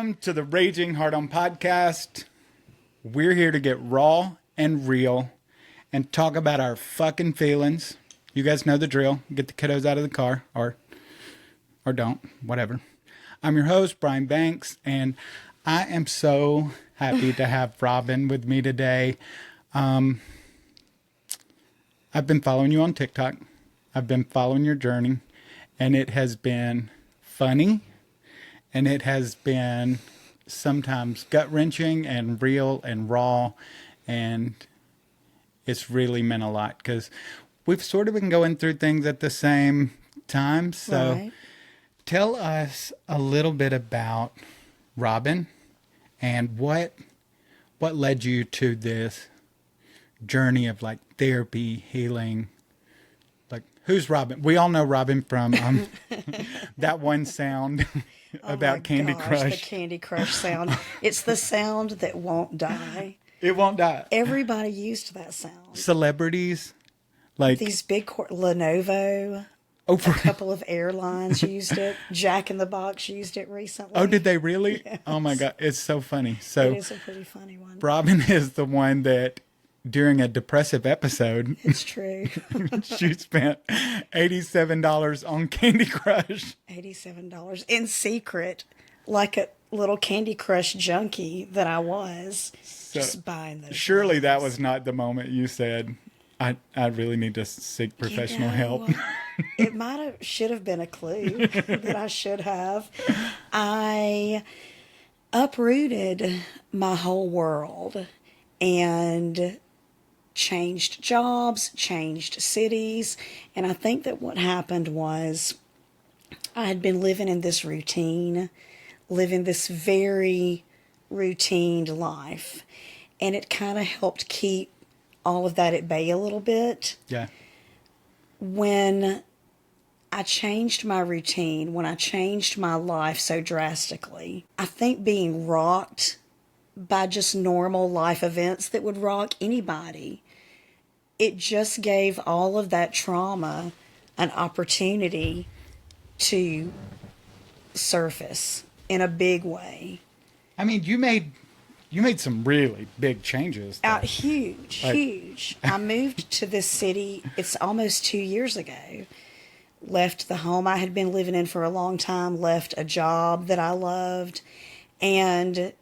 Welcome to the Raging Hard On podcast. We're here to get raw and real and talk about our fucking feelings. You guys know the drill. Get the kiddos out of the car or don't, whatever. I'm your host, Brian Banks, and I am so happy to have Robin with me today. I've been following you on TikTok. I've been following your journey, and it has been funny, and it has been sometimes gut-wrenching and real and raw, and it's really meant a lot because we've sort of been going through things at the same time. So Right. Tell us a little bit about Robin and what led you to this journey of like therapy, healing. Like, who's Robin? We all know Robin from that one sound about Candy Crush. The Candy Crush sound. It's the sound that won't die. It won't die. Everybody used that sound. Celebrities, like These big Lenovo, oh, a couple of airlines used it. Jack in the Box used it recently. oh, did they really? Yes. Oh my God, it's so funny. It So is a pretty funny one. Robin is the one that during a depressive episode, It's true. she spent $87 on Candy Crush. $87 in secret, like a little Candy Crush junkie that I was, just buying those. Surely that things. was not the moment you said, I really need to seek professional help. It should have been a clue that I should have. I uprooted my whole world and changed jobs, changed cities. And I think that what happened was I had been living in this routine, living this very routined life. And it kind of helped keep all of that at bay a little bit. Yeah. When I changed my routine, when I changed my life so drastically, I think being rocked by just normal life events that would rock anybody, it just gave all of that trauma an opportunity to surface in a big way. I mean, you made some really big changes. Huge. I moved to this city, it's almost 2 years ago. Left the home I had been living in for a long time, left a job that I loved, and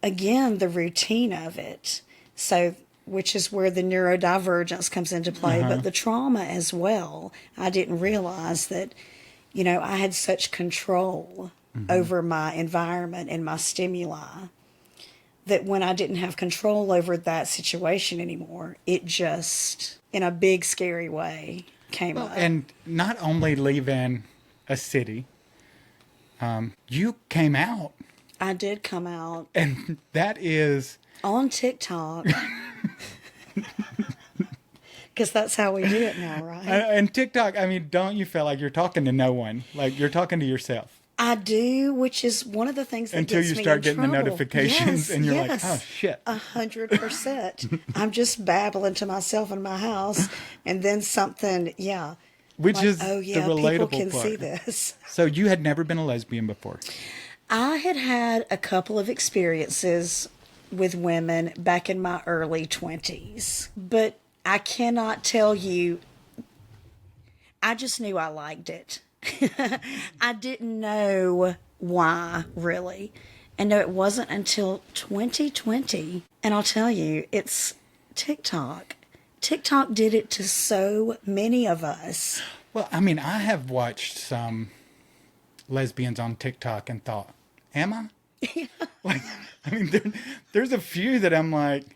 again, the routine of it. So, which is where the neurodivergence comes into play, but the trauma as well. I didn't realize that, I had such control over my environment and my stimuli that when I didn't have control over that situation anymore, it just, in a big, scary way, came up. And not only leaving a city, you came out. I did come out And that is... on TikTok. Because that's how we do it now, right? And TikTok, I mean, don't you feel like you're talking to no one? Like you're talking to yourself. I do, which is one of the things that Until gets you me start in getting the trouble. notifications and you're like, yes. oh, shit. 100%. I'm just babbling to myself in my house, and then something, Which like, is oh yeah, the relatable people can part. see this. So you had never been a lesbian before? I had a couple of experiences with women back in my early 20s, but I cannot tell you. I just knew I liked it. I didn't know why, really. And no, it wasn't until 2020. And I'll tell you, it's TikTok. TikTok did it to so many of us. Well, I mean, I have watched some lesbians on TikTok and thought, am I? Like, I mean, there's a few that I'm like,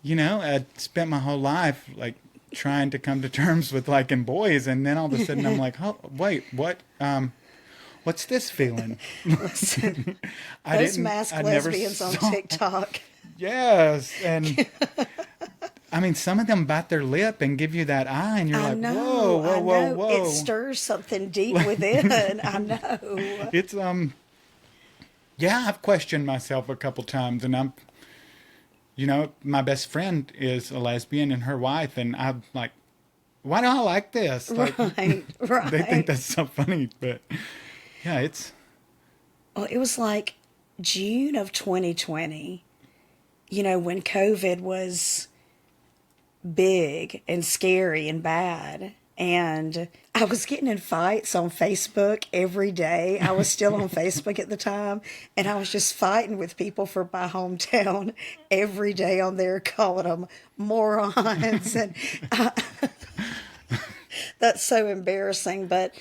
I spent my whole life like trying to come to terms with liking boys, and then all of a sudden I'm like, oh, wait, what? What's this feeling? Listen, those masked lesbians on TikTok. Yes, and I mean, some of them bite their lip and give you that eye, and you're I like, know, whoa. It stirs something deep within. I know. It's yeah, I've questioned myself a couple times, and I'm, my best friend is a lesbian and her wife, and I'm like, why do I like this? Like, Right. They think that's so funny, but yeah, it's. Well, it was like June of 2020, when COVID was big and scary and bad. And I was getting in fights on Facebook every day. I was still on Facebook at the time. And I was just fighting with people from my hometown every day on there, calling them morons. And that's so embarrassing. But,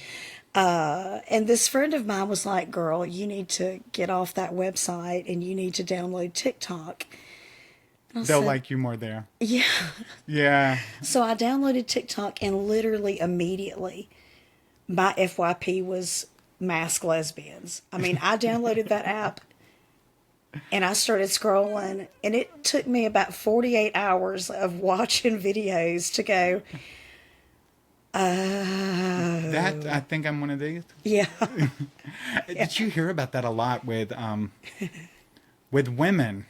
and this friend of mine was like, girl, you need to get off that website and you need to download TikTok. They'll said, like you more there. Yeah. Yeah. So I downloaded TikTok and literally immediately my FYP was mask lesbians. I mean, I downloaded that app and I started scrolling and it took me about 48 hours of watching videos to go, That, I think I'm one of these. yeah. Did you hear about that a lot with women?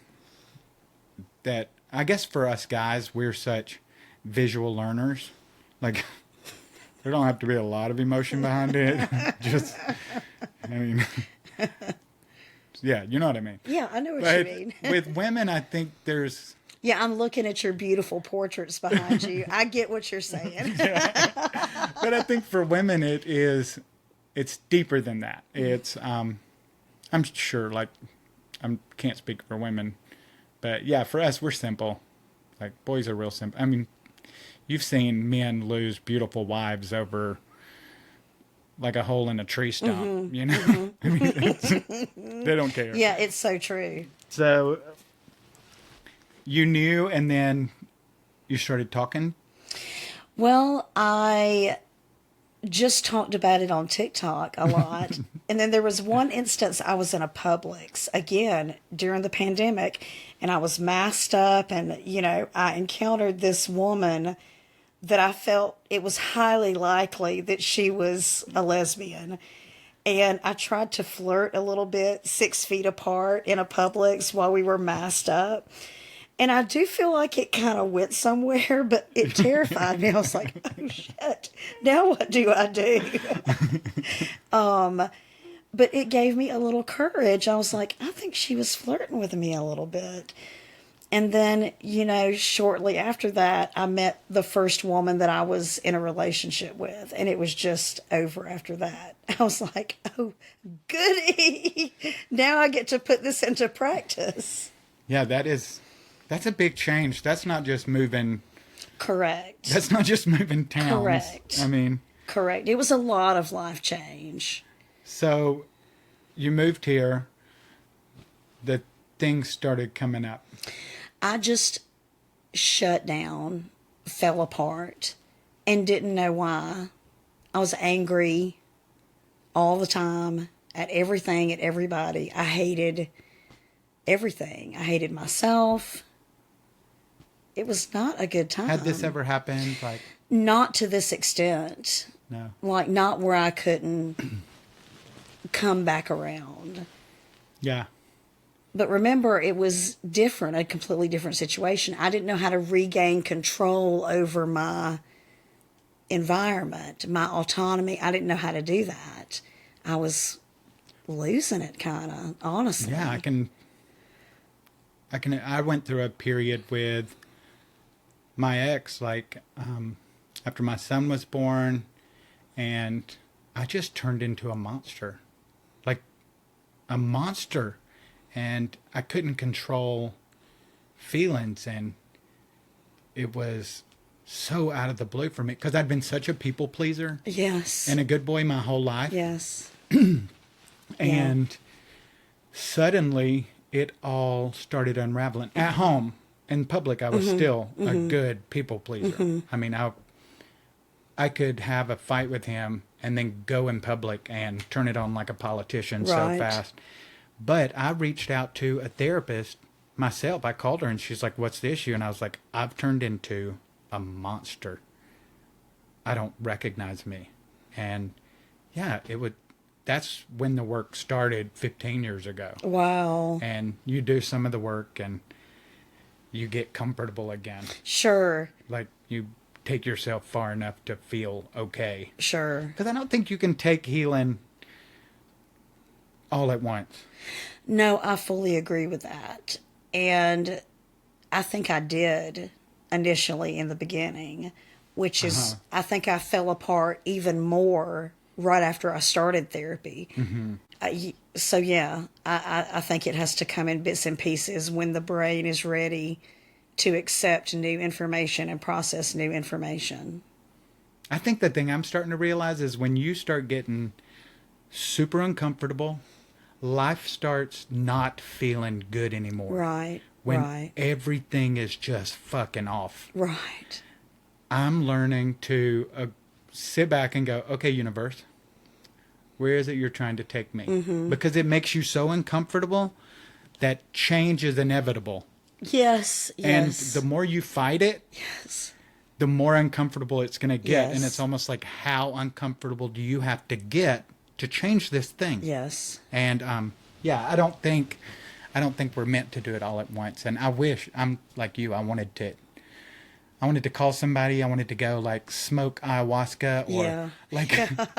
That I guess for us guys, we're such visual learners. Like, there don't have to be a lot of emotion behind it. Just, I mean, yeah, you know what I mean. Yeah, I know what But you mean. with women, I think there's... Yeah, I'm looking at your beautiful portraits behind you. I get what you're saying. But I think for women, it's deeper than that. It's, I'm sure, like, I can't speak for women. But yeah, for us, we're simple. Like, boys are real simple. I mean, you've seen men lose beautiful wives over like a hole in a tree stump, you know? I mean, they don't care. Yeah, it's so true. So you knew, and then you started talking? Well, I just talked about it on TikTok a lot. And then there was one instance I was in a Publix, again, during the pandemic, and I was masked up and, I encountered this woman that I felt it was highly likely that she was a lesbian. And I tried to flirt a little bit 6 feet apart in a Publix while we were masked up. And I do feel like it kind of went somewhere, but it terrified me. I was like, oh, shit, now what do I do? But it gave me a little courage. I was like, I think she was flirting with me a little bit. And then, shortly after that, I met the first woman that I was in a relationship with. And it was just over after that. I was like, oh, goody. Now I get to put this into practice. Yeah, that's a big change. That's not just moving. Correct. That's not just moving towns. Correct. I mean. Correct. It was a lot of life change. So you moved here. The things started coming up. I just shut down, fell apart, and didn't know why. I was angry all the time at everything, at everybody. I hated everything. I hated myself. It was not a good time. Had this ever happened? Like, not to this extent. no. Like, not where I couldn't come back around. Yeah. But remember, it was different, a completely different situation. I didn't know how to regain control over my environment, my autonomy. I didn't know how to do that. I was losing it, kind of, honestly. Yeah, I went through a period with my ex, like, after my son was born, and I just turned into a monster. Like, a monster. And I couldn't control feelings, and it was so out of the blue for me, because I'd been such a people pleaser. Yes. And a good boy my whole life. Yes. And suddenly it all started unraveling. At home, in public, I was still a good people pleaser. I mean, I could have a fight with him and then go in public and turn it on like a politician so fast. But I reached out to a therapist myself. I called her and she's like, what's the issue? And I was like, I've turned into a monster. I don't recognize me. And yeah, that's when the work started 15 years ago. Wow. And you do some of the work and you get comfortable again. Sure. Like, you take yourself far enough to feel okay. Sure. Because I don't think you can take healing all at once. No, I fully agree with that. And I think I did initially in the beginning, which is, I think I fell apart even more right after I started therapy. So, yeah, I think it has to come in bits and pieces when the brain is ready to accept new information and process new information. I think the thing I'm starting to realize is when you start getting super uncomfortable, life starts not feeling good anymore. Right, When right, everything is just fucking off. right. I'm learning to sit back and go, okay, universe, where is it you're trying to take me? Because it makes you so uncomfortable that change is inevitable. Yes, And yes. the more you fight it, Yes. the more uncomfortable it's going to get. And Yes. it's almost like, how uncomfortable do you have to get to change this thing? Yes. And yeah, I don't think we're meant to do it all at once. And I wish, I'm like you, I wanted to call somebody. I wanted to go like smoke ayahuasca or Yeah. like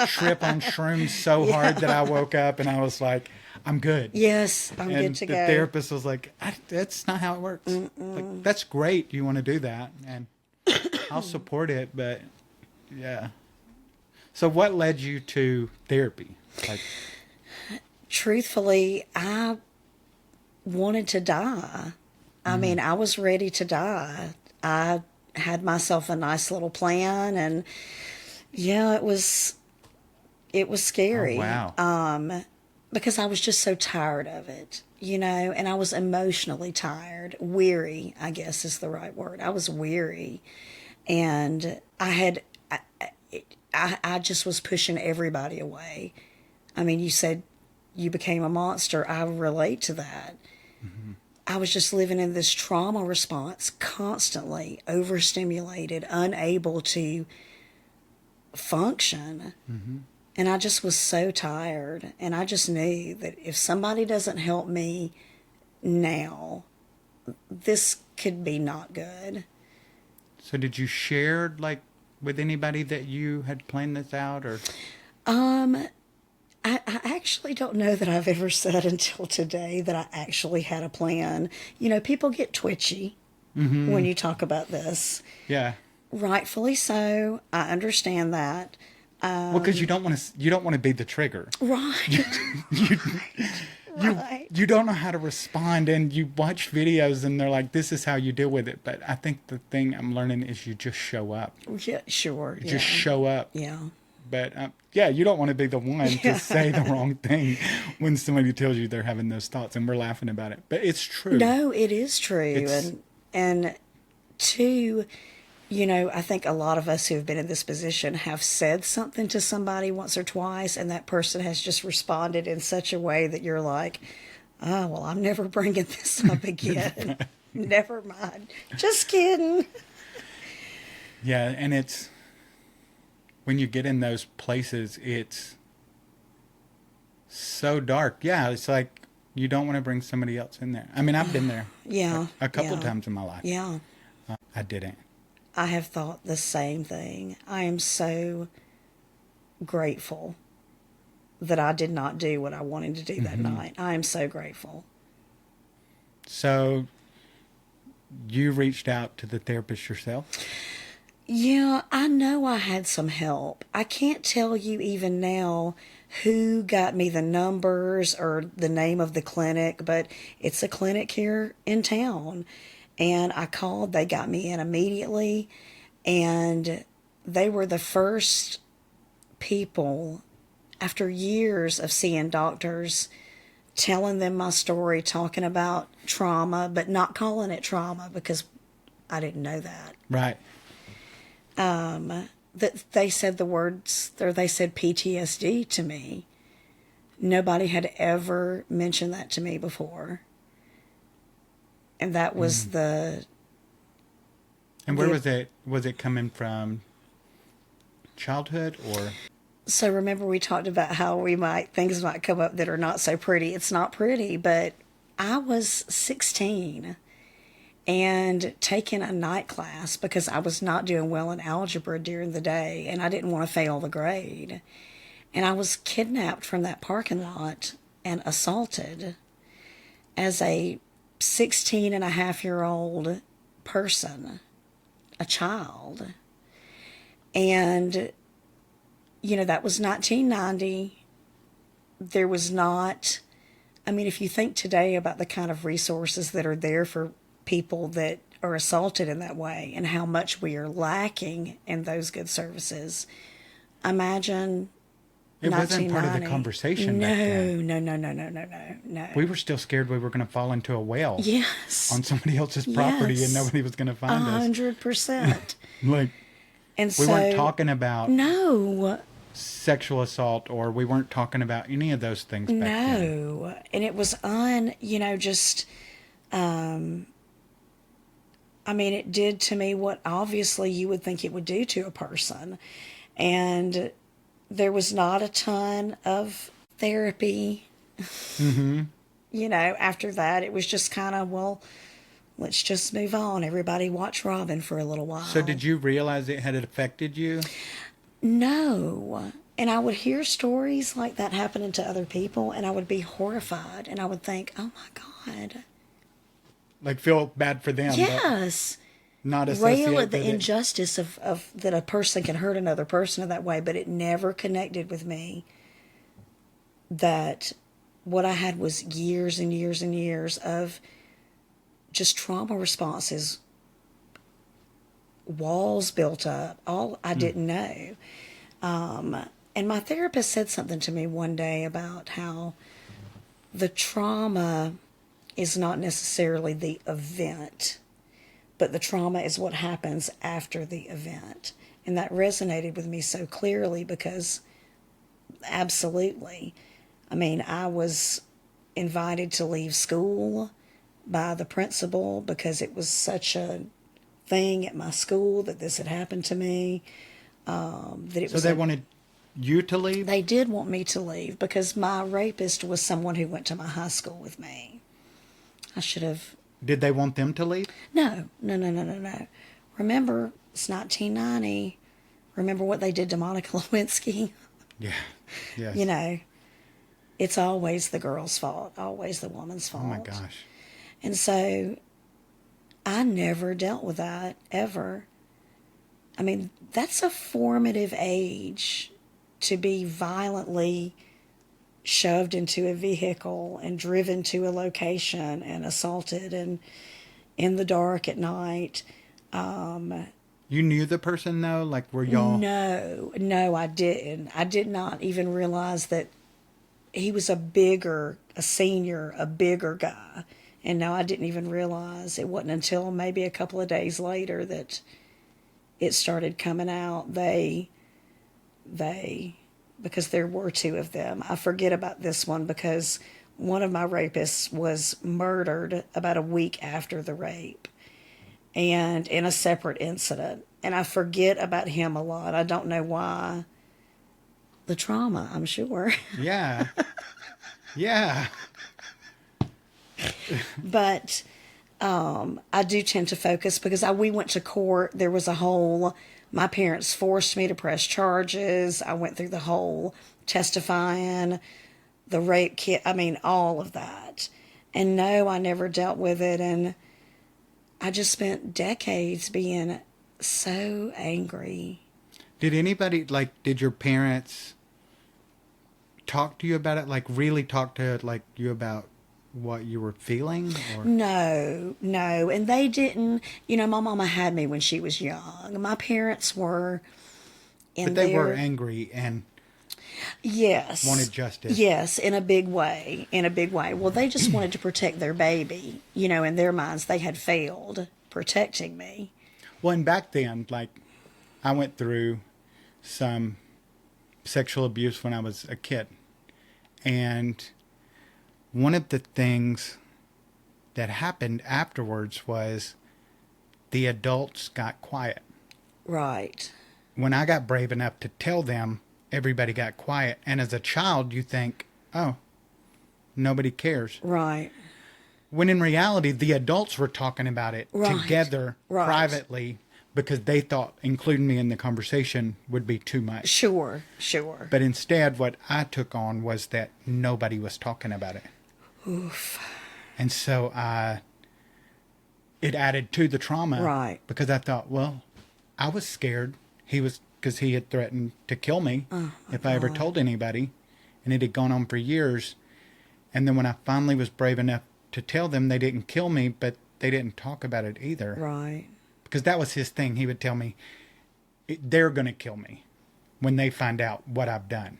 trip on shrooms so hard that I woke up and I was like, I'm good. Yes, I'm And good to the go. therapist was like, that's not how it works. Like, that's great. You want to do that. And I'll support it. But yeah. So what led you to therapy? Like, Truthfully, I wanted to die. I mean, I was ready to die. I had myself a nice little plan, and yeah, it was scary. oh, wow. Because I was just so tired of it, and I was emotionally tired, weary, I guess is the right word. I was weary, and I just was pushing everybody away. I mean, you said you became a monster. I relate to that. I was just living in this trauma response, constantly overstimulated, unable to function. And I just was so tired. And I just knew that if somebody doesn't help me now, this could be not good. So did you share like with anybody that you had planned this out or? I actually don't know that I've ever said until today that I actually had a plan. People get twitchy when you talk about this. Yeah. Rightfully so. I understand that. Well, because you don't want to be the trigger. Right. You Right. you don't know how to respond, and you watch videos, and they're like, "This is how you deal with it." But I think the thing I'm learning is you just show up. Yeah, sure. You just show up. Yeah. But yeah, you don't want to be the one to say the wrong thing when somebody tells you they're having those thoughts, and we're laughing about it. But it's true. No, it is true. It's- And two, I think a lot of us who have been in this position have said something to somebody once or twice, and that person has just responded in such a way that you're like, oh, well, I'm never bringing this up again. Never mind. Just kidding. Yeah, and it's when you get in those places, it's so dark. Yeah, it's like you don't want to bring somebody else in there. I mean, I've been there Yeah. a couple yeah, times in my life. Yeah. I didn't. I have thought the same thing. I am so grateful that I did not do what I wanted to do that night. I am so grateful. So you reached out to the therapist yourself? Yeah, I know I had some help. I can't tell you even now who got me the numbers or the name of the clinic, but it's a clinic here in town. And I called, they got me in immediately, and they were the first people, after years of seeing doctors, telling them my story, talking about trauma, but not calling it trauma because I didn't know that. Right. That they said the words, or they said PTSD to me. Nobody had ever mentioned that to me before. And that was And where was it? Was it coming from childhood or? So remember we talked about how things might come up that are not so pretty. It's not pretty, but I was 16 and taking a night class because I was not doing well in algebra during the day and I didn't want to fail the grade. And I was kidnapped from that parking lot and assaulted. as a 16-and-a-half-year-old person, a child. And, that was 1990. There was not, if you think today about the kind of resources that are there for people that are assaulted in that way and how much we are lacking in those good services, imagine it wasn't part of the conversation back then. No. We were still scared we were going to fall into a well Yes. on somebody else's property and nobody was going to find us. 100%. Like, And we weren't talking about no sexual assault, or we weren't talking about any of those things back then. No. And it was it did to me what obviously you would think it would do to a person. And there was not a ton of therapy. Mm-hmm. After that, it was just kind of, well, let's just move on. Everybody watch Robin for a little while. So did you realize it had affected you? No. And I would hear stories like that happening to other people, and I would be horrified, and I would think, oh my God. Like, feel bad for them. Yes. Not associate Rail at the with it. injustice of that a person can hurt another person in that way, but it never connected with me that what I had was years and years and years of just trauma responses, walls built up, all I didn't know. And my therapist said something to me one day about how the trauma is not necessarily the event, but the trauma is what happens after the event. And that resonated with me so clearly because absolutely, I was invited to leave school by the principal because it was such a thing at my school that this had happened to me. So they wanted you to leave? They did want me to leave because my rapist was someone who went to my high school with me. I should have... Did they want them to leave? No. Remember, it's 1990. Remember what they did to Monica Lewinsky? Yeah. Yes. It's always the girl's fault, always the woman's fault. Oh my gosh. And so I never dealt with that, ever. That's a formative age to be violently shoved into a vehicle and driven to a location and assaulted and in the dark at night. You knew the person though? Like, were y'all... No, I didn't. I did not even realize that he was a bigger guy. And no, I didn't even realize. It wasn't until maybe a couple of days later that it started coming out. They, because there were two of them. I forget about this one because one of my rapists was murdered about a week after the rape and in a separate incident. And I forget about him a lot. I don't know why. The trauma, I'm sure. Yeah. Yeah. But I do tend to focus because we went to court. There was my parents forced me to press charges. I went through the whole testifying, the rape kit, all of that. And no, I never dealt with it. And I just spent decades being so angry. Did anybody, did your parents talk to you about it? Like, really talk to, you about what you were feeling? Or? No. And they didn't. My mama had me when she was young. My parents were But they were angry and yes, wanted justice. Yes, in a big way. Well, they just wanted to protect their baby. In their minds, they had failed protecting me. Well, and back then, I went through some sexual abuse when I was a kid. And one of the things that happened afterwards was the adults got quiet. Right. When I got brave enough to tell them, everybody got quiet. And as a child, you think, oh, nobody cares. Right. When in reality, the adults were talking about it together privately because they thought including me in the conversation would be too much. Sure. But instead, what I took on was that nobody was talking about it. Oof. And so it added to the trauma. Right. Because I thought, well, I was scared. Because he had threatened to kill me if I ever told anybody. And it had gone on for years. And then when I finally was brave enough to tell them, they didn't kill me, but they didn't talk about it either. Right. Because that was his thing. He would tell me, they're going to kill me when they find out what I've done.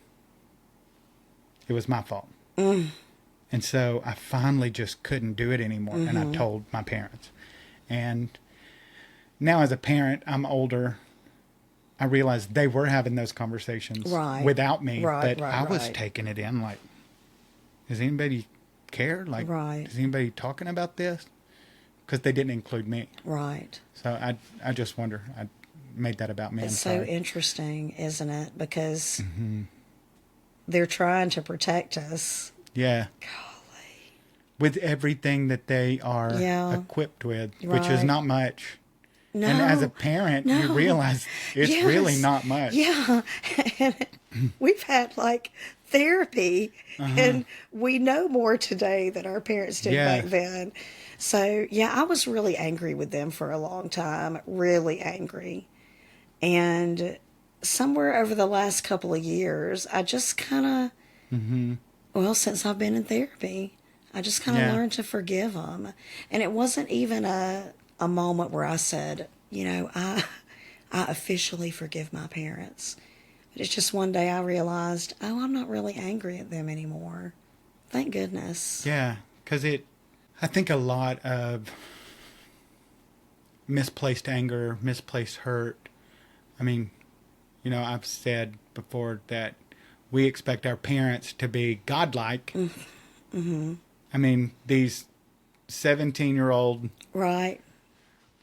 It was my fault. And so I finally just couldn't do it anymore. And I told my parents. And now as a parent, I'm older. I realized they were having those conversations without me. But I was taking it in like, does anybody care? Like, is anybody talking about this? Because they didn't include me. Right. So I just wonder. I made that about me. It's so interesting, isn't it? Because they're trying to protect us. Yeah. Golly. With everything that they are equipped with, which is not much. No. And as a parent, you realize it's really not much. Yeah. And we've had like therapy, and we know more today than our parents did back then. So, I was really angry with them for a long time, really angry. And somewhere over the last couple of years, I just kind of, well, since I've been in therapy, I just kind of learned to forgive them. And it wasn't even a moment where I said, I officially forgive my parents. But it's just one day I realized, I'm not really angry at them anymore. Thank goodness. Yeah, because I think a lot of misplaced anger, misplaced hurt. I mean, I've said before that we expect our parents to be godlike. I mean, these 17-year-old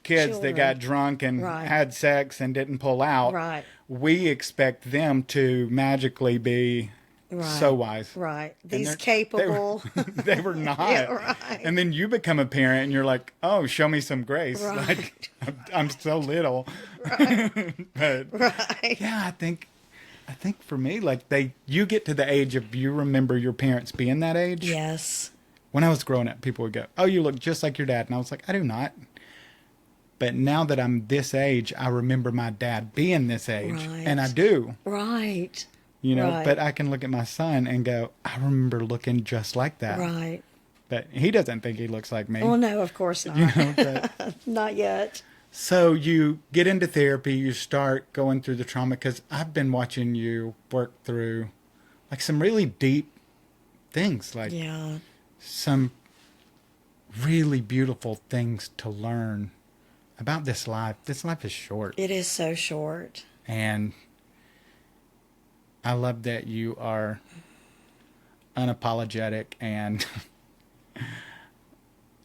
kids that got drunk and had sex and didn't pull out. We expect them to magically be so wise. These capable. They were not. And then you become a parent and you're like, oh, show me some grace. Like, I'm so little. But yeah, I think for me, like you get to the age of, you remember your parents being that age. Yes. When I was growing up, people would go, oh, you look just like your dad. And I was like, I do not. But now that I'm this age, I remember my dad being this age. And I do. But I can look at my son and go, I remember looking just like that. But he doesn't think he looks like me. Well, no, of course not. But, not yet. So you get into therapy, you start going through the trauma, because I've been watching you work through like some really deep things, like some really beautiful things to learn about this life. This life is short. It is so short. And I love that you are unapologetic and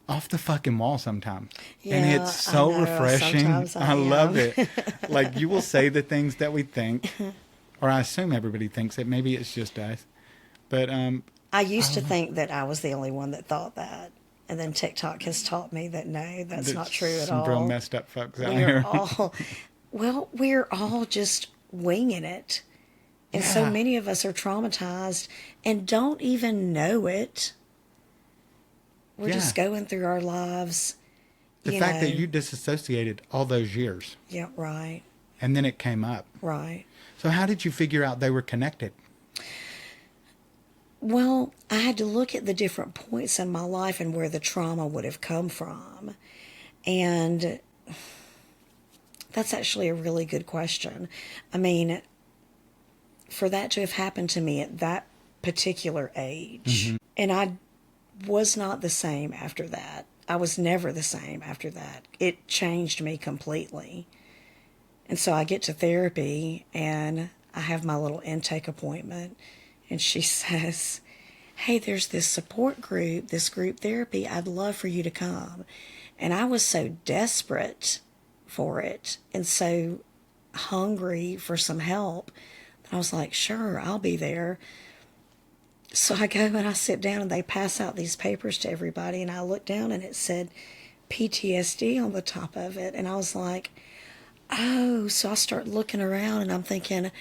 off the fucking wall sometimes. And it's so refreshing. I love it. Like, you will say the things that we think, or I assume everybody thinks it. Maybe it's just us. But I used to think that I was the only one that thought that. And then TikTok has taught me that no, that's not true at all. Some real messed up folks out here. We're all just winging it. And so many of us are traumatized and don't even know it. We're just going through our lives. The fact that you disassociated all those years. Yeah, right. And then it came up. Right. So how did you figure out they were connected? Well, I had to look at the different points in my life and where the trauma would have come from. And that's actually a really good question. I mean, for that to have happened to me at that particular age, and I was not the same after that. I was never the same after that. It changed me completely. And so I get to therapy and I have my little intake appointment. And she says, hey, there's this support group, this group therapy. I'd love for you to come. And I was so desperate for it and so hungry for some help that I was like, sure, I'll be there. So I go and I sit down and they pass out these papers to everybody. And I look down and it said PTSD on the top of it. And I was like, oh, so I start looking around and I'm thinking,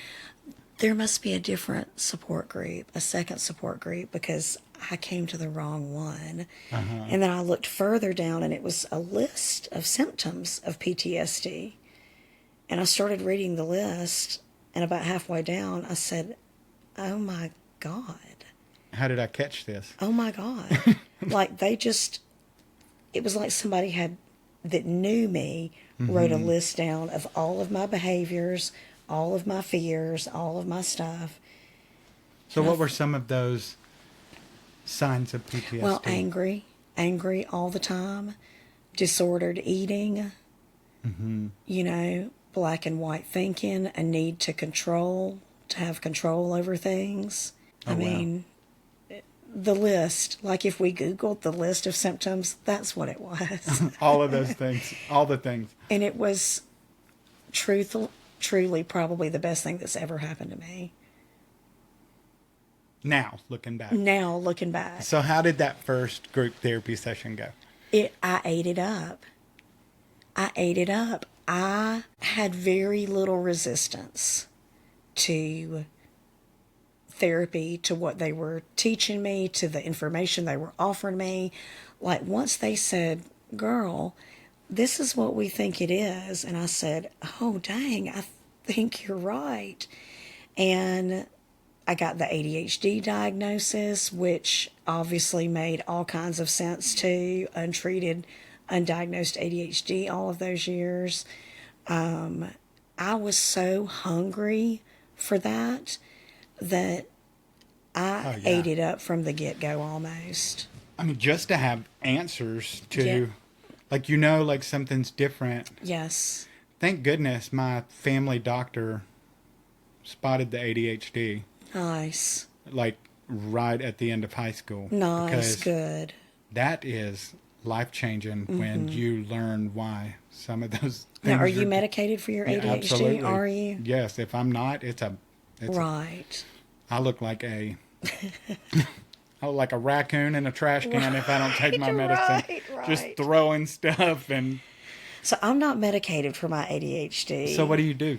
there must be a different support group, a second support group, because I came to the wrong one. And then I looked further down, and it was a list of symptoms of PTSD. And I started reading the list, and about halfway down, I said, oh my God. How did I catch this? Oh my God. Like it was like somebody that knew me, wrote a list down of all of my behaviors, all of my fears, all of my stuff. So what were some of those signs of PTSD? Well, angry all the time, disordered eating, black and white thinking, a need to have control over things. I mean, the list, like if we Googled the list of symptoms, that's what it was. All of those things, all the things. And it was truly probably the best thing that's ever happened to me. Now, looking back. So how did that first group therapy session go? I ate it up. I had very little resistance to therapy, to what they were teaching me, to the information they were offering me. Like once they said, girl, this is what we think it is. And I said, oh, dang, I think you're right. And I got the ADHD diagnosis, which obviously made all kinds of sense too. Untreated, undiagnosed ADHD all of those years. I was so hungry for that I ate it up from the get-go almost. I mean, just to have answers to, like something's different. Yes. Thank goodness my family doctor spotted the ADHD. Nice. Like right at the end of high school. Nice, good. That is life-changing when you learn why some of those things. Now, are you medicated for your ADHD? Absolutely. Are you? Yes. If I'm not, it's right. I look like a raccoon in a trash can if I don't take my medicine. Right. Just throwing stuff and. So I'm not medicated for my ADHD. So what do?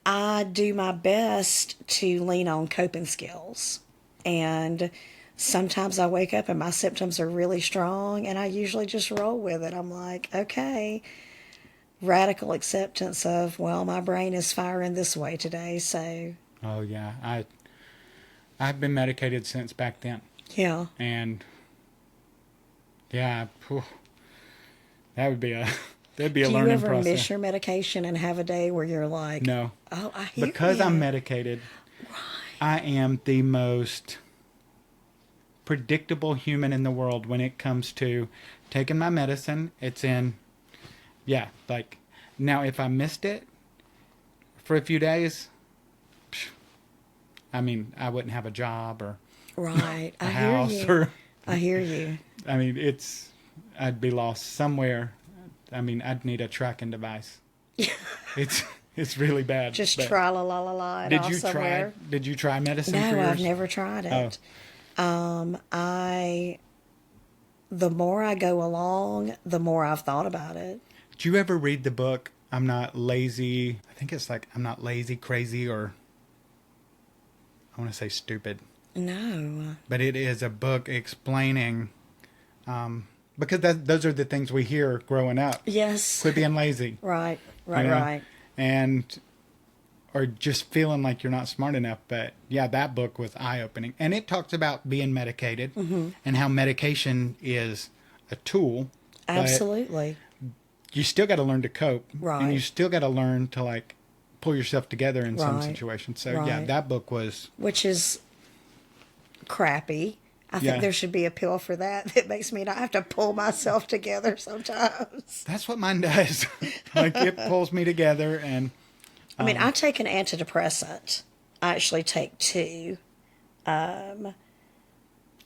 I do my best to lean on coping skills. And sometimes I wake up and my symptoms are really strong, and I usually just roll with it. I'm like, okay, radical acceptance of, well, my brain is firing this way today, so. Oh, yeah. I've been medicated since back then. Yeah. And, yeah, that'd be a learning process. Do you ever miss your medication and have a day where you're like, no. Oh, I hear Because you. I'm medicated, right. I am the most predictable human in the world when it comes to taking my medicine. It's in, now if I missed it for a few days, I mean, I wouldn't have a job or right. a house or. I hear you. I mean, I'd be lost somewhere. I mean, I'd need a tracking device. It's really bad. Just try la la la la. Did you try medicine? No, I've never tried it. Oh. The more I go along, the more I've thought about it. Did you ever read the book, I'm Not Lazy? I think it's like, I'm Not Lazy, Crazy, or I want to say stupid. No. But it is a book explaining, because those are the things we hear growing up. Yes. Quit being lazy. Right. And, or just feeling like you're not smart enough. But yeah, that book was eye-opening. And it talks about being medicated and how medication is a tool. Absolutely. You still got to learn to cope. Right. And you still got to learn to pull yourself together in some situations. So yeah, that book was. Which is crappy. I think there should be a pill for that makes me not have to pull myself together sometimes. That's what mine does. It pulls me together. And I mean, I take an antidepressant. I actually take 2. And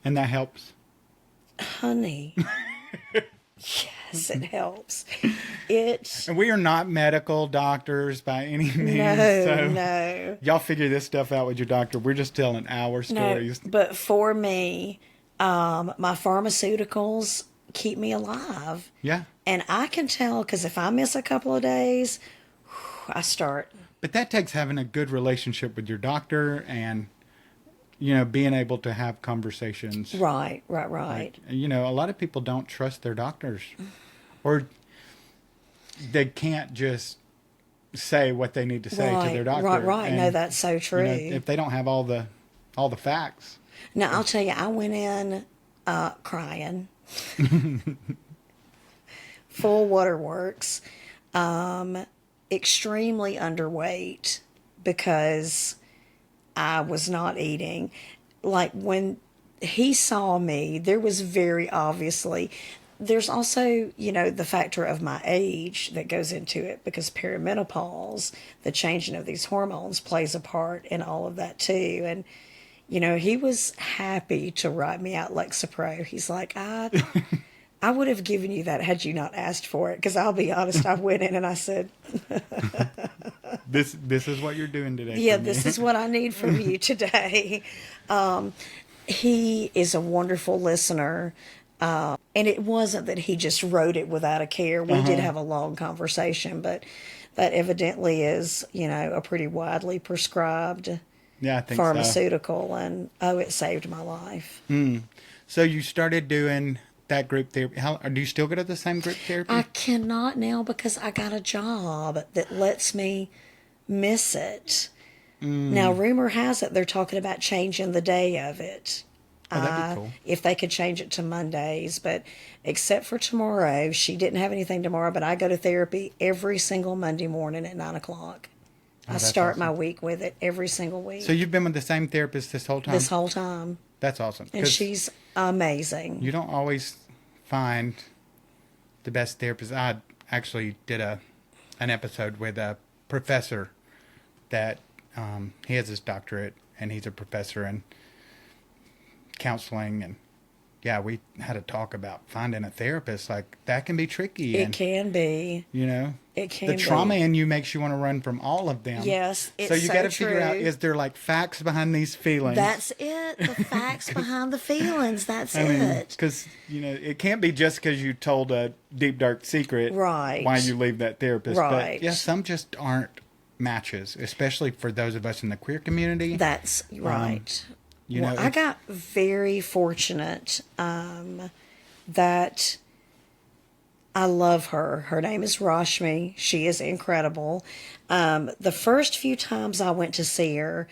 that helps? Honey. Yes, it helps. And we are not medical doctors by any means. No. Y'all figure this stuff out with your doctor. We're just telling our stories. No, but for me, my pharmaceuticals keep me alive. Yeah. And I can tell, because if I miss a couple of days, I start. But that takes having a good relationship with your doctor and being able to have conversations. Right. Like, a lot of people don't trust their doctors, or they can't just say what they need to say to their doctor. Right. And, No, that's so true. if they don't have all the facts. Now, I'll tell you, I went in crying. Full waterworks. Extremely underweight because I was not eating. Like, when he saw me, there was very obviously... There's also, the factor of my age that goes into it, because perimenopause, the changing of these hormones, plays a part in all of that too. And, he was happy to write me out Lexapro. He's like, I would have given you that had you not asked for it. Because I'll be honest, I went in and I said, This is what you're doing today. yeah, this is what I need from you today. He is a wonderful listener. And it wasn't that he just wrote it without a care. We did have a long conversation, but that evidently is, a pretty widely prescribed I think pharmaceutical. So. And, it saved my life. So you started doing that group therapy. Do you still go to the same group therapy? I cannot now because I got a job that lets me miss it. Now, rumor has it they're talking about changing the day of it. Oh, that'd be cool. If they could change it to Mondays, but except for tomorrow, she didn't have anything tomorrow, but I go to therapy every single Monday morning at 9:00. I start awesome. my week with it every single week. So you've been with the same therapist this whole time? This whole time. That's awesome. And she's amazing. You don't always find the best therapist. I actually did an episode with a professor that he has his doctorate, and he's a professor in counseling, and we had a talk about finding a therapist. Like, that can be tricky. It can be. It can be. The trauma in you makes you want to run from all of them. Yes, it's so you got to true. figure out, is there like facts behind these feelings? That's it. The facts behind the feelings. That's it. Because it can't be just because you told a deep dark secret. Right. Why you leave that therapist. Right. But some just aren't matches, especially for those of us in the queer community. That's right. I got very fortunate that I love her. Her name is Rashmi. She is incredible. The first few times I went to see her,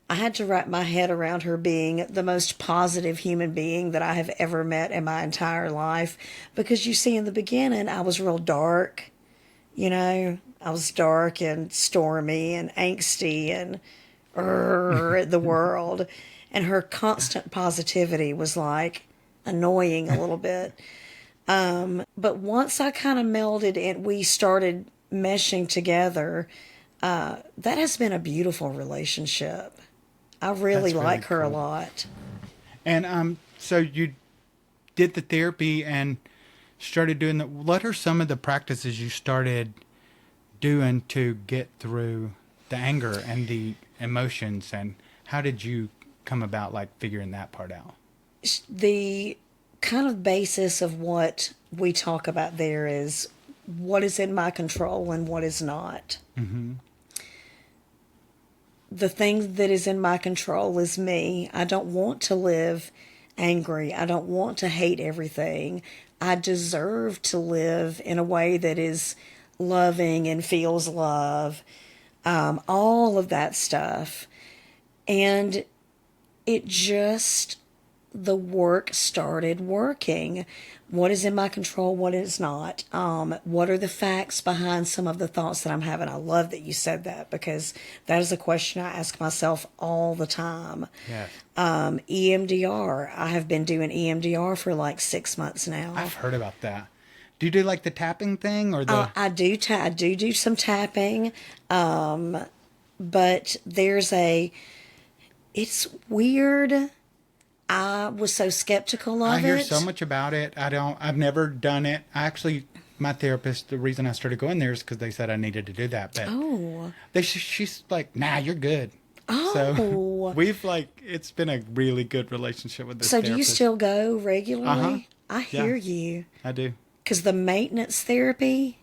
I had to wrap my head around her being the most positive human being that I have ever met in my entire life. Because you see, in the beginning, I was real dark. I was dark and stormy and angsty and at the world. And her constant positivity was like annoying a little bit. But once I kind of melded and we started meshing together, that has been a beautiful relationship. I really like her a lot. And so you did the therapy and started doing what are some of the practices you started doing to get through the anger and the emotions, and how did you come about like figuring that part out? The kind of basis of what we talk about there is what is in my control and what is not. Mm-hmm. The thing that is in my control is me. I don't want to live angry. I don't want to hate everything. I deserve to live in a way that is loving and feels love. All of that stuff. And it just, the work started working. What is in my control? What is not? What are the facts behind some of the thoughts that I'm having? I love that you said that, because that is a question I ask myself all the time. Yes. EMDR. I have been doing EMDR for like 6 months now. I've heard about that. Do you do like the tapping thing or the? I do some tapping, but it's weird. I was so skeptical of it. I hear so much about it. I've never done it. My therapist, the reason I started going there is because they said I needed to do that. But she's like, nah, you're good. Oh. So it's been a really good relationship with this So therapist. do you still go regularly? Uh-huh. I hear you. I do. Because the maintenance therapy,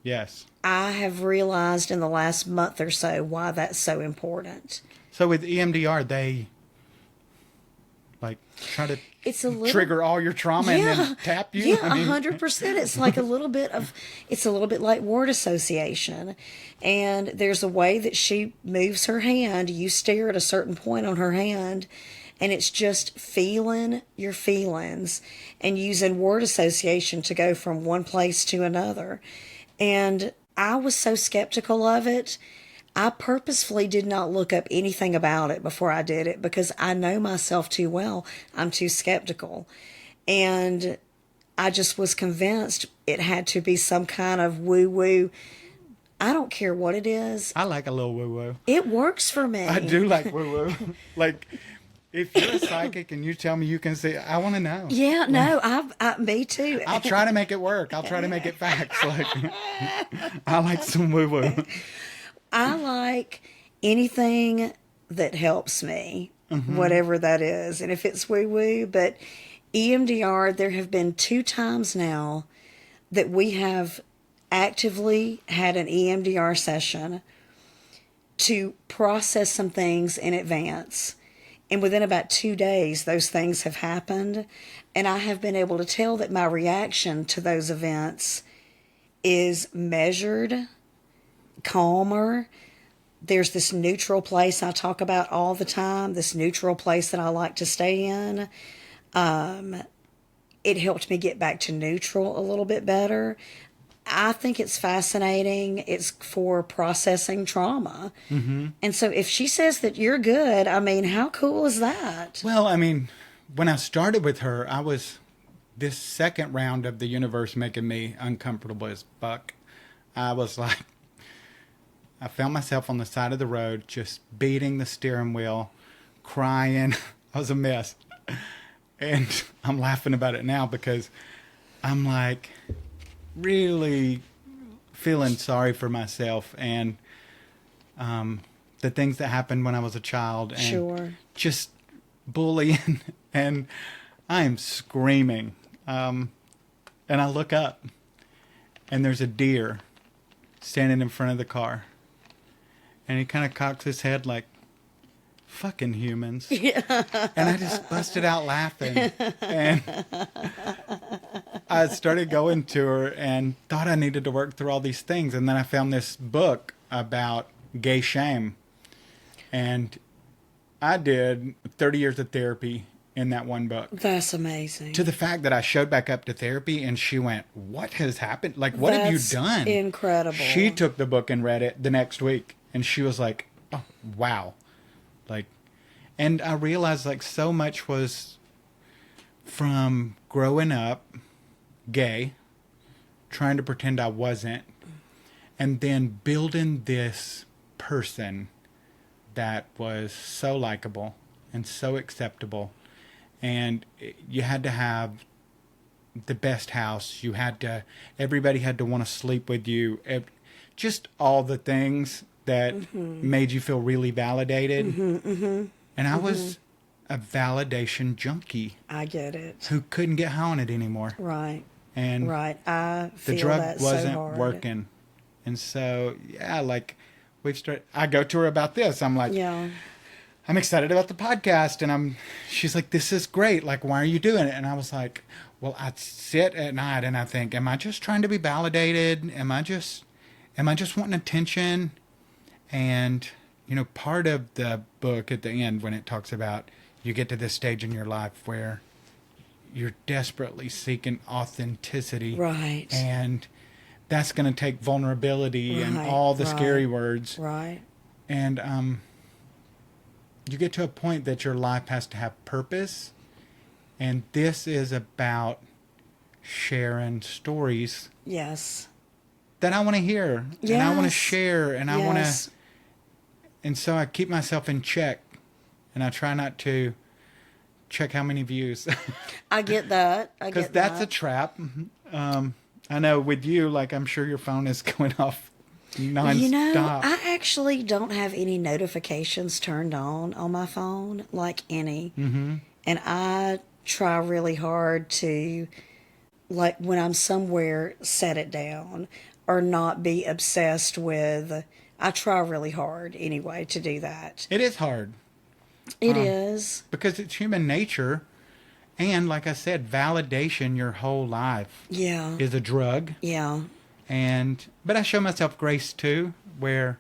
yes, I have realized in the last month or so why that's so important. So with EMDR, Like try to It's a little trigger all your trauma and then tap you? Yeah, 100%. It's like it's a little bit like word association. And there's a way that she moves her hand. You stare at a certain point on her hand, and it's just feeling your feelings and using word association to go from one place to another. And I was so skeptical of it. I purposefully did not look up anything about it before I did it because I know myself too well. I'm too skeptical. And I just was convinced it had to be some kind of woo-woo. I don't care what it is. I like a little woo-woo. It works for me. I do like woo-woo. Like, if you're a psychic and you tell me you can see, I want to know. Yeah, no, me too. I'll try to make it work. I'll try to make it facts. Like, I like some woo-woo. I like anything that helps me, whatever that is. And if it's woo-woo, but EMDR, there have been 2 times now that we have actively had an EMDR session to process some things in advance. And within about 2 days, those things have happened. And I have been able to tell that my reaction to those events is measured, calmer. There's this neutral place I talk about all the time, this neutral place that I like to stay in. It helped me get back to neutral a little bit better. I think it's fascinating. It's for processing trauma. And so if she says that you're good, I mean, how cool is that? Well, I mean, when I started with her, I was this second round of the universe making me uncomfortable as fuck. I was like, I found myself on the side of the road, just beating the steering wheel, crying. I was a mess. And I'm laughing about it now because I'm like really feeling sorry for myself and the things that happened when I was a child. And just bullying. And I am screaming. And I look up and there's a deer standing in front of the car. And he kind of cocks his head like, fucking humans. Yeah. And I just busted out laughing. And I started going to her and thought I needed to work through all these things. And then I found this book about gay shame. And I did 30 years of therapy in that one book. That's amazing. To the fact that I showed back up to therapy and she went, what has happened? Like, what have you done? Incredible. She took the book and read it the next week. And she was like, oh, wow. Like, and I realized like so much was from growing up gay, trying to pretend I wasn't, and then building this person that was so likable and so acceptable. And you had to have the best house. Everybody had to want to sleep with you. Just all the things that made you feel really validated. And I was a validation junkie. I get it. Who couldn't get high on it anymore. Right. And I feel the drug that wasn't so hard. working. And so, yeah, like I go to her about this. I'm like, yeah. I'm excited about the podcast. And she's like, this is great. Like, why are you doing it? And I was like, well, I sit at night and I think, am I just trying to be validated? Am I just wanting attention? And, you know, part of the book at the end when it talks about you get to this stage in your life where you're desperately seeking authenticity. Right. And that's going to take vulnerability and all the scary words. Right. And you get to a point that your life has to have purpose. And this is about sharing stories. Yes. That I want to hear. Yes. And I want to share. And I want to. And so I keep myself in check. And I try not to check how many views. I get that. Because that's a trap. I know with you, like, I'm sure your phone is going off nonstop. You know, I actually don't have any notifications turned on my phone, like any. And I try really hard to, like, when I'm somewhere, set it down or not be obsessed with. I try really hard anyway to do that. It is hard. It is. Because it's human nature. And like I said, validation your whole life Yeah. is a drug. Yeah. But I show myself grace too, where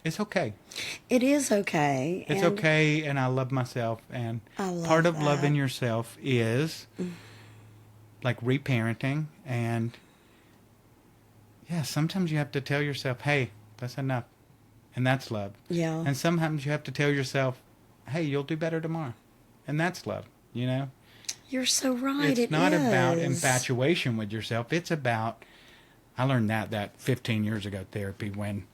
it's okay. It is okay. It's okay, and I love myself. And I love part of that. loving yourself is like reparenting. And yeah, sometimes you have to tell yourself, hey, that's enough. And that's love. Yeah. And sometimes you have to tell yourself, hey, you'll do better tomorrow. And that's love, you know? You're so right. It's not about infatuation with yourself. It's about, I learned that 15 years ago therapy when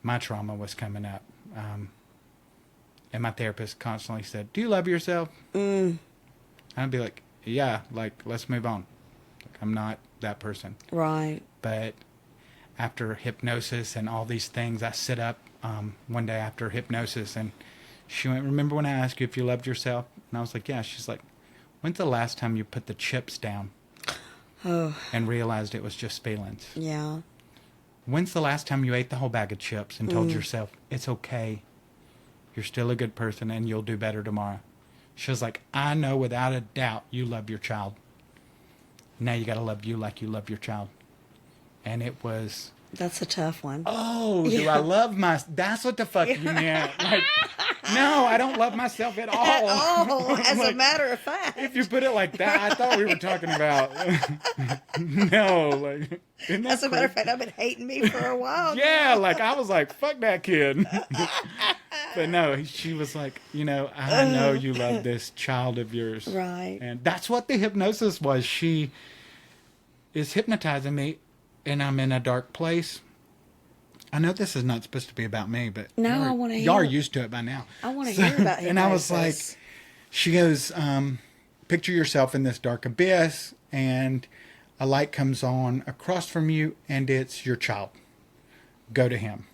my trauma was coming up. And my therapist constantly said, do you love yourself? I'd be like, yeah, like, let's move on. Like, I'm not that person. Right. But after hypnosis and all these things, I sit up one day after hypnosis, and she went, remember when I asked you if you loved yourself? And I was like, yeah. She's like, when's the last time you put the chips down and realized it was just feelings? Yeah. When's the last time you ate the whole bag of chips and told yourself, it's okay, you're still a good person and you'll do better tomorrow? She was like, I know without a doubt you love your child. Now you got to love you like you love your child. And it was... That's a tough one. Oh, do I love my... That's what the fuck you meant. Like, no, I don't love myself at all. As like, a matter of fact. If you put it like that, I thought we were talking about... No, like... As a matter of fact, I've been hating me for a while. Yeah, like, I was like, fuck that kid. But no, she was like, you know, I know you love this child of yours. Right. And that's what the hypnosis was. She is hypnotizing me, and I'm in a dark place. I know this is not supposed to be about me, but no, I want to hear. Y'all are used to it by now. I want to hear about hypnosis. And I was like, she goes, picture yourself in this dark abyss, and a light comes on across from you, and it's your child. Go to him.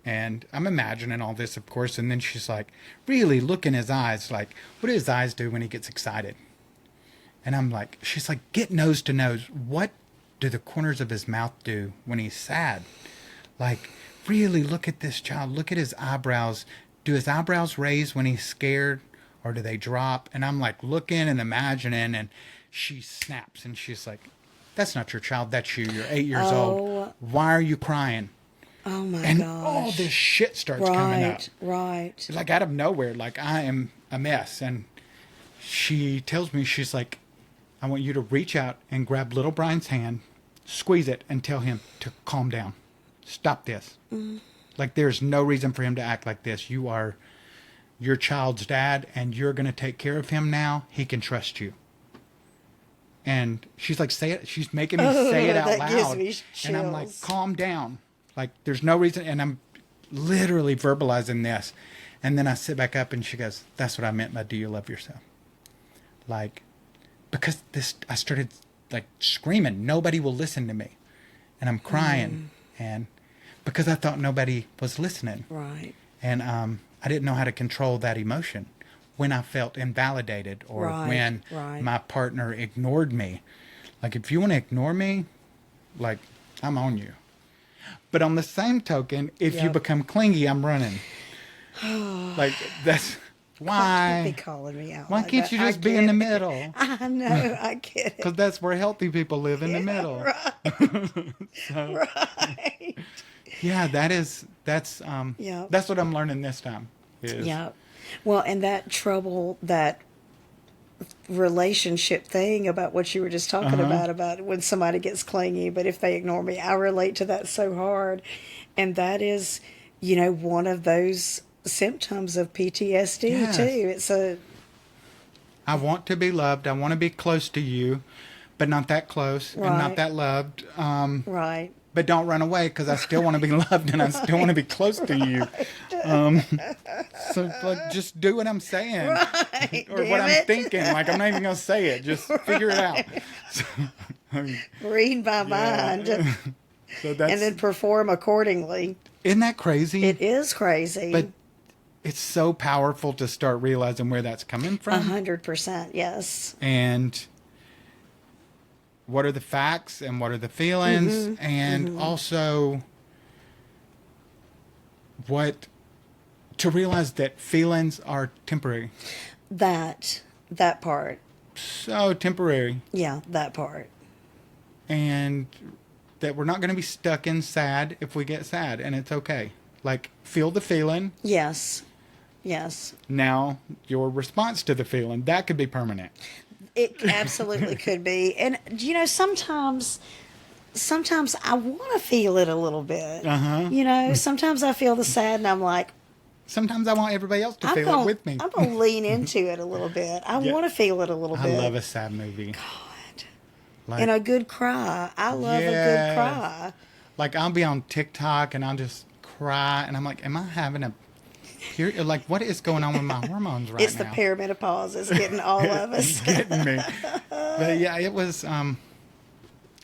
And I'm imagining all this, of course, and then she's like, really look in his eyes. Like, what do his eyes do when he gets excited? And I'm like, she's like, get nose to nose. What do the corners of his mouth do when he's sad? Like, really look at this child. Look at his eyebrows. Do his eyebrows raise when he's scared, or do they drop? And I'm like looking and imagining, and she snaps, and she's like, that's not your child. That's you. You're 8 years old. Why are you crying? Oh my and gosh. all this shit starts coming up. Right. It's like out of nowhere. Like, I am a mess. And she tells me, she's like, I want you to reach out and grab little Brian's hand, squeeze it, and tell him to calm down. Stop this. Like, there's no reason for him to act like this. You are your child's dad, and you're going to take care of him now. He can trust you. And she's like, say it. She's making me say it out that loud. gives me chills. And I'm like, calm down. Like, there's no reason. And I'm literally verbalizing this. And then I sit back up, and she goes, that's what I meant by do you love yourself? Like, because I started like screaming, nobody will listen to me. And I'm crying. And because I thought nobody was listening. Right. And I didn't know how to control that emotion when I felt invalidated, or when my partner ignored me. Like, if you want to ignore me, like, I'm on you. But on the same token, if you become clingy, I'm running. Like, that's why. Be calling me out. Why like can't that? you just be in the middle? I know, I get it. Because that's where healthy people live, in the middle. Right. Right. Yeah, that's what I'm learning this time. Yeah. Well, and that trouble, that relationship thing about what you were just talking about when somebody gets clingy, but if they ignore me, I relate to that so hard. And that is, you know, one of those symptoms of PTSD too. I want to be loved. I want to be close to you, but not that close and not that loved. Right. But don't run away, because I still want to be loved and I still want to be close to you. So, like, just do what I'm saying. Right. Or what I'm thinking. Like, I'm not even going to say it. Just figure it out. So, read my mind. So and then perform accordingly. Isn't that crazy? It is crazy. But it's so powerful to start realizing where that's coming from. 100%, yes. And what are the facts and what are the feelings, and also what to realize that feelings are temporary. That part. So temporary. Yeah, that part. And that we're not going to be stuck in sad if we get sad, and it's okay. Like, feel the feeling. Yes. Yes. Now, your response to the feeling, that could be permanent. It absolutely could be. And, you know, sometimes I want to feel it a little bit. You know, sometimes I feel the sad and I'm like, Sometimes I want everybody else to feel it with me. I'm going to lean into it a little bit. I want to feel it a little bit. I love a sad movie. God. Like, And a good cry. I love a good cry. Like, I'll be on TikTok and I'll just cry, and I'm like, am I having a... Like, what is going on with my hormones right now? It's the perimenopause. It's getting all of us. It's getting me. But yeah, it was... yeah,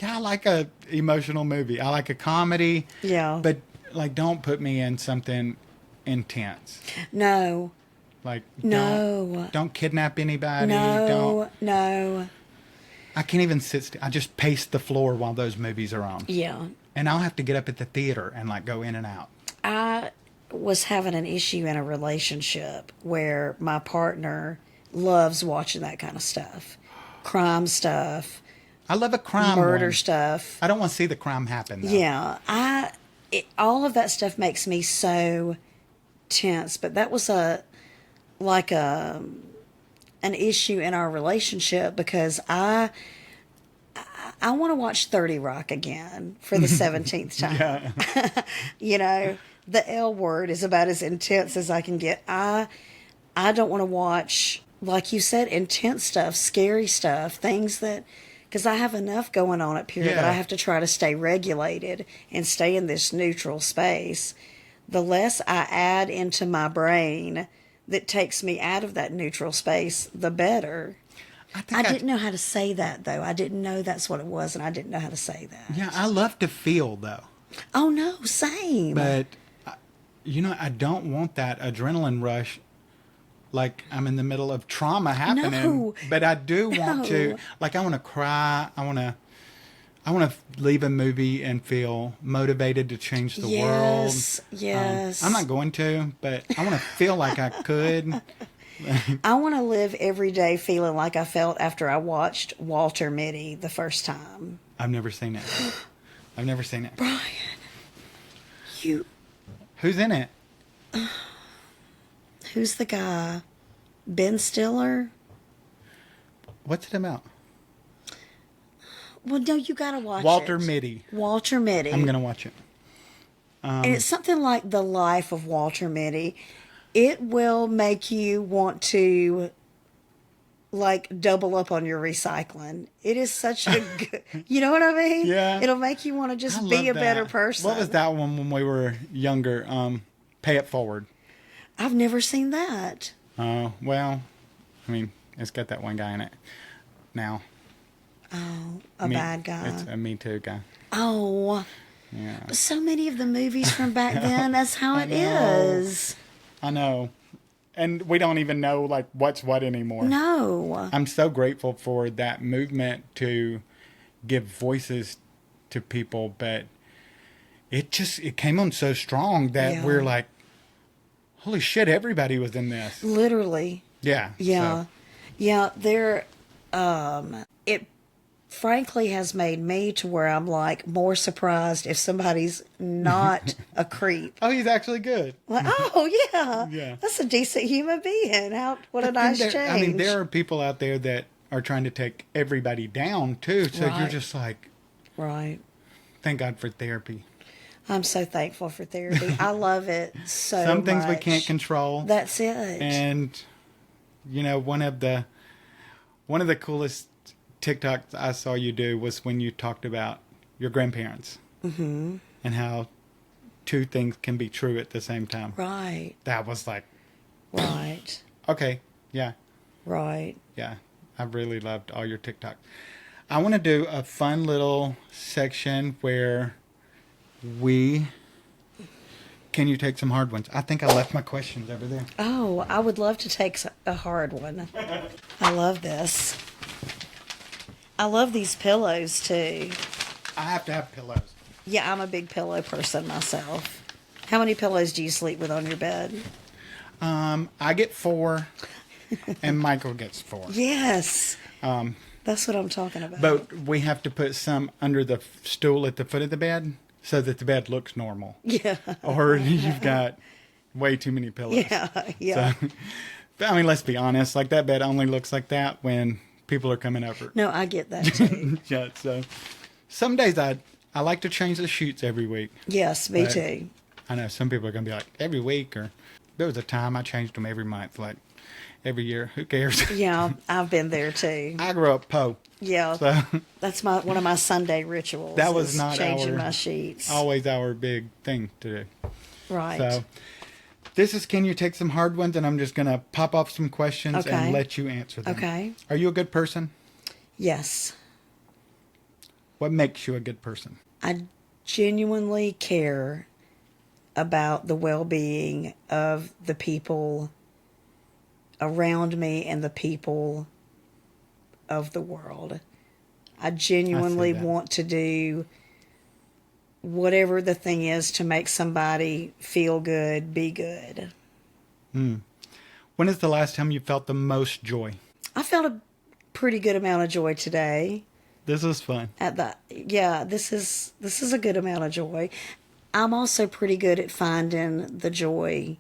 I like a emotional movie. I like a comedy. Yeah. But, like, don't put me in something intense. No. Like, No. Don't kidnap anybody. No. No. I can't even sit still. I just pace the floor while those movies are on. Yeah. And I'll have to get up at the theater and, like, go in and out. I was having an issue in a relationship where my partner loves watching that kind of stuff. Crime stuff. I love a crime Murder one. stuff. I don't want to see the crime happen, though. Yeah. All of that stuff makes me so tense. But that was an issue in our relationship because I want to watch 30 Rock again for the 17th time. Yeah. You know, the L word is about as intense as I can get. I don't want to watch, like you said, intense stuff, scary stuff, things that, because I have enough going on up here that I have to try to stay regulated and stay in this neutral space. The less I add into my brain that takes me out of that neutral space, the better. I didn't know how to say that, though. I didn't know that's what it was, and I didn't know how to say that. Yeah, I love to feel, though. Oh, no, same. But, you know, I don't want that adrenaline rush like I'm in the middle of trauma happening. No. But I do want to, like, I want to cry. I want to leave a movie and feel motivated to change the world. Yes. I'm not going to, but I want to feel like I could. I want to live every day feeling like I felt after I watched Walter Mitty the first time. I've never seen it. I've never seen it. Brian, Who's in it? Who's the guy? Ben Stiller? What's it about? Well, no, you got to watch Walter it. Mitty. Walter Mitty. I'm going to watch it. And it's something like the life of Walter Mitty. It will make you want to, like, double up on your recycling. It is such a good, you know what I mean? Yeah. It'll make you want to just I be love a that. better person. What was that one when we were younger? Pay It Forward. I've never seen that. Oh, well, I mean, it's got that one guy in it now. Oh, bad guy. It's a Me Too guy. Oh. Yeah. So many of the movies from back then, that's how it know. is. I know. And we don't even know, like, what's what anymore. No. I'm so grateful for that movement to give voices to people, but it came on so strong that we're like, holy shit, everybody was in this. Literally. Yeah. Yeah. So. Yeah, it frankly has made me to where I'm like more surprised if somebody's not a creep. Oh, he's actually good. Like, oh yeah. Yeah. That's a decent human being. What a nice change. I mean, there are people out there that are trying to take everybody down too. So you're just like, right. Thank God for therapy. I'm so thankful for therapy. I love it so much. Some things we can't control. That's it. And you know, one of the coolest TikToks I saw you do was when you talked about your grandparents and how two things can be true at the same time. Right. That was like, right. Okay, yeah. Right. Yeah, I really loved all your TikToks. I want to do a fun little section where can you take some hard ones? I think I left my questions over there. Oh, I would love to take a hard one. I love this. I love these pillows, too. I have to have pillows. Yeah, I'm a big pillow person myself. How many pillows do you sleep with on your bed? I get 4, and Michael gets 4. Yes. That's what I'm talking about. But we have to put some under the stool at the foot of the bed so that the bed looks normal. Yeah. Or you've got way too many pillows. Yeah. Yeah. So, but, I mean, let's be honest. Like, that bed only looks like that when people are coming over. No, I get that too. Yeah, so some days I like to change the sheets every week. Yes, me But too. I know some people are going to be like, every week, or there was a time I changed them every month, like every year. Who cares? Yeah, I've been there too. I grew up po. Yeah. So That's one of my Sunday rituals. that was is not changing our, my sheets. always our big thing to do. Right. So this is, can you take some hard ones, and I'm just going to pop off some questions Okay. and let you answer them. Okay. Are you a good person? Yes. What makes you a good person? I genuinely care about the well-being of the people around me and the people of the world. I genuinely that. want to do whatever the thing is to make somebody feel good, be good. When is the last time you felt the most joy? I felt a pretty good amount of joy today. This was fun. This is a good amount of joy. I'm also pretty good at finding the joy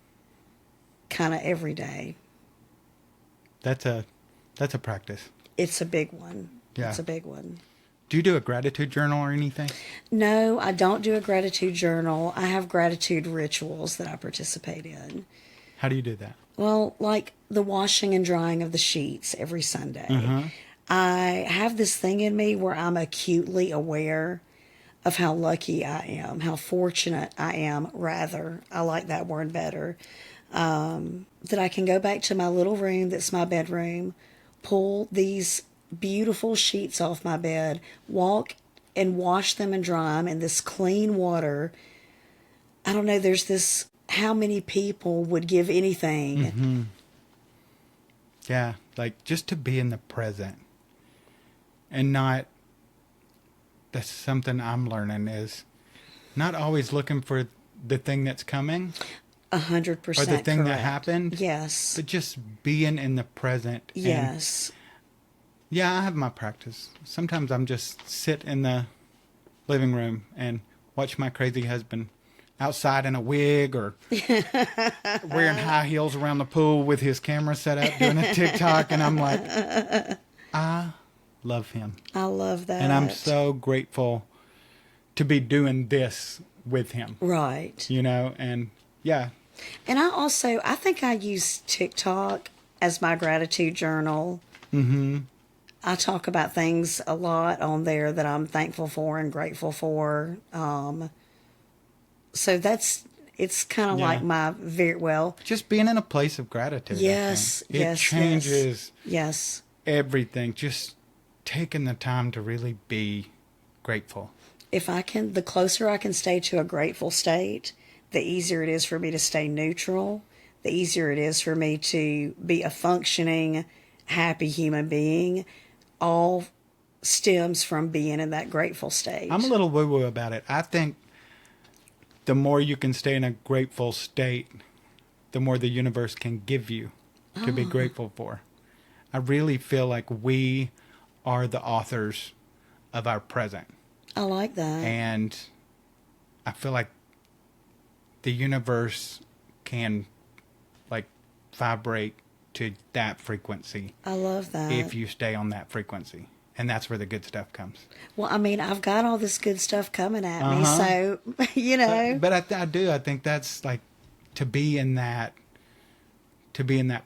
kind of every day. That's a practice. It's a big one. Yeah. It's a big one. Do you do a gratitude journal or anything? No, I don't do a gratitude journal. I have gratitude rituals that I participate in. How do you do that? Well, like the washing and drying of the sheets every Sunday. I have this thing in me where I'm acutely aware of how lucky I am, how fortunate I am, rather. I like that word better. That I can go back to my little room that's my bedroom, pull these beautiful sheets off my bed, walk and wash them and dry them in this clean water. I don't know, there's this, how many people would give anything? Yeah, like just to be in the present and not, that's something I'm learning, is not always looking for the thing that's coming 100% or the thing that correct. happened. Yes. But just being in the present. And Yes. yeah, I have my practice. Sometimes I'm just sit in the living room and watch my crazy husband outside in a wig or wearing high heels around the pool with his camera set up doing a TikTok. And I'm like, I love him. I love that. And I'm so grateful to be doing this with him. Right. You know, and yeah. And I think I use TikTok as my gratitude journal. I talk about things a lot on there that I'm thankful for and grateful for. So it's kind of like my just being in a place of gratitude. Yes. It changes Yes. everything. Just taking the time to really be grateful. The closer I can stay to a grateful state, the easier it is for me to stay neutral, the easier it is for me to be a functioning, happy human being. All stems from being in that grateful state. I'm a little woo-woo about it. I think the more you can stay in a grateful state, the more the universe can give you to be grateful for. I really feel like we are the authors of our present. I like that. And I feel like the universe can like vibrate to that frequency. I love that. If you stay on that frequency. And that's where the good stuff comes. Well, I mean, I've got all this good stuff coming at me, so, you know. But I do. I think that's like to be in that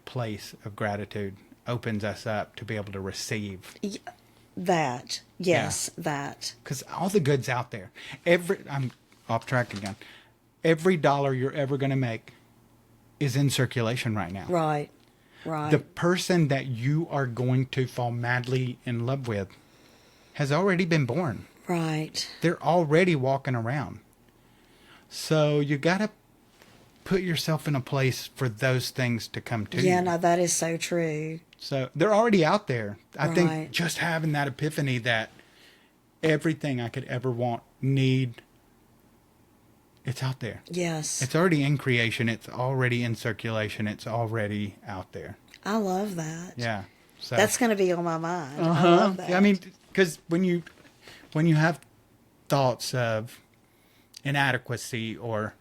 place of gratitude opens us up to be able to receive. That. Yes, that. Because all the good's out there. I'm off track again. Every dollar you're ever going to make is in circulation right now. Right. Right. The person that you are going to fall madly in love with has already been born. Right. They're already walking around. So you got to put yourself in a place for those things to come to you. Yeah, no, that is so true. So they're already out there. I think Right. just having that epiphany that everything I could ever want, need, It's out there. Yes. It's already in creation. It's already in circulation. It's already out there. I love that. Yeah. So That's going to be on my mind. I love that. Yeah, I mean, because when you have thoughts of inadequacy or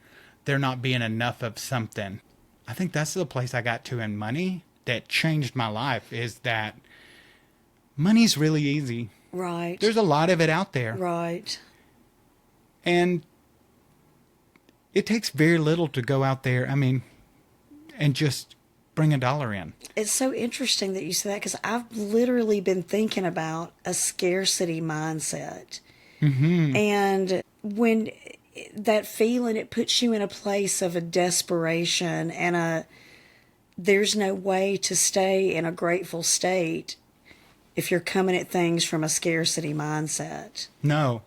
there not being enough of something, I think that's the place I got to in money that changed my life, is that money's really easy. Right. There's a lot of it out there. Right. And it takes very little to go out there, I mean, and just bring $1 in. It's so interesting that you say that, because I've literally been thinking about a scarcity mindset. Mm-hmm. And when that feeling, it puts you in a place of a desperation and there's no way to stay in a grateful state if you're coming at things from a scarcity mindset. No.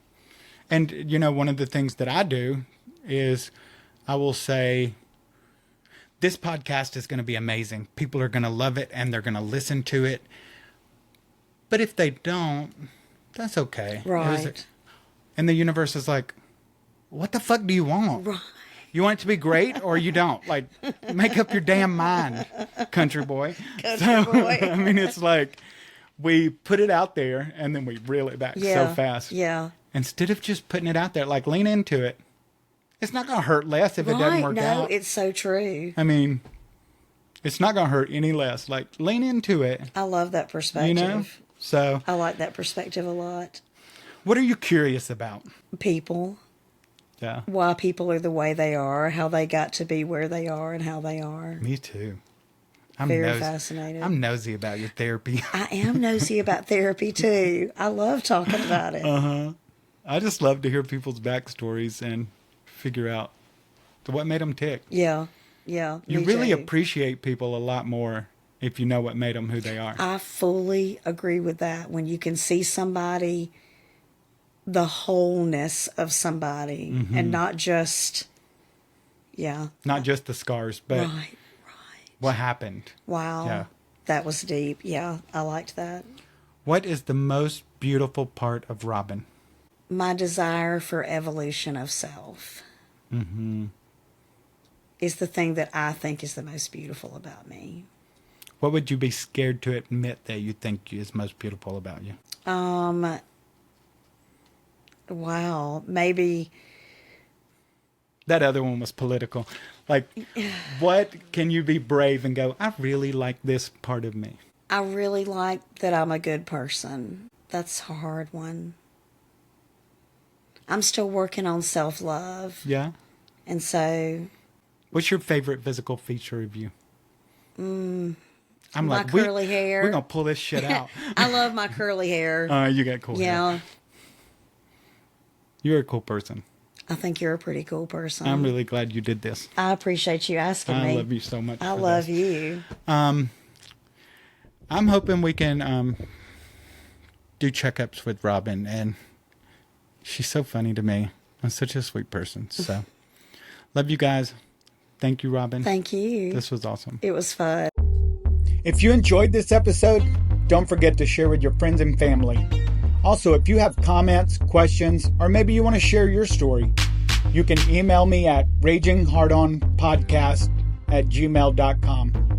And, you know, one of the things that I do is I will say, this podcast is going to be amazing. People are going to love it and they're going to listen to it. But if they don't, that's okay. Right. And the universe is like, what the fuck do you want? Right. You want it to be great or you don't? Like, make up your damn mind, country boy. Boy. I mean, it's like we put it out there and then we reel it back so fast. Yeah. Instead of just putting it out there, like lean into it. It's not going to hurt less if it doesn't work out. No, it's so true. I mean, it's not going to hurt any less. Like, lean into it. I love that perspective. You know? So, I like that perspective a lot. what are you curious about? People. Yeah. Why people are the way they are, how they got to be where they are and how they are. Me too. Very fascinated. I'm nosy about your therapy. I am nosy about therapy too. I love talking about it. I just love to hear people's backstories and figure out what made them tick. Yeah. Yeah. You me really too. appreciate people a lot more if you know what made them who they are. I fully agree with that. When you can see somebody, the wholeness of somebody, and not just, Not just the scars, but right. what happened. Wow. Yeah. That was deep. Yeah. I liked that. What is the most beautiful part of Robin? My desire for evolution of self is the thing that I think is the most beautiful about me. What would you be scared to admit that you think is most beautiful about you? Wow. Maybe. That other one was political. Like, what can you be brave and go, I really like this part of me? I really like that I'm a good person. That's a hard one. I'm still working on self-love. Yeah? And so... What's your favorite physical feature of you? my like, curly hair. We're going to pull this shit out. I love my curly hair. You got cool hair. Yeah. You're a cool person. I think you're a pretty cool person. I'm really glad you did this. I appreciate you asking me. I love you so much. I love you. I'm hoping we can do checkups with Robin, and she's so funny to me. I'm such a sweet person. So, love you guys. Thank you, Robin. Thank you. This was awesome. It was fun. If you enjoyed this episode, don't forget to share with your friends and family. Also, if you have comments, questions, or maybe you want to share your story, you can email me at raginghardonpodcast@gmail.com.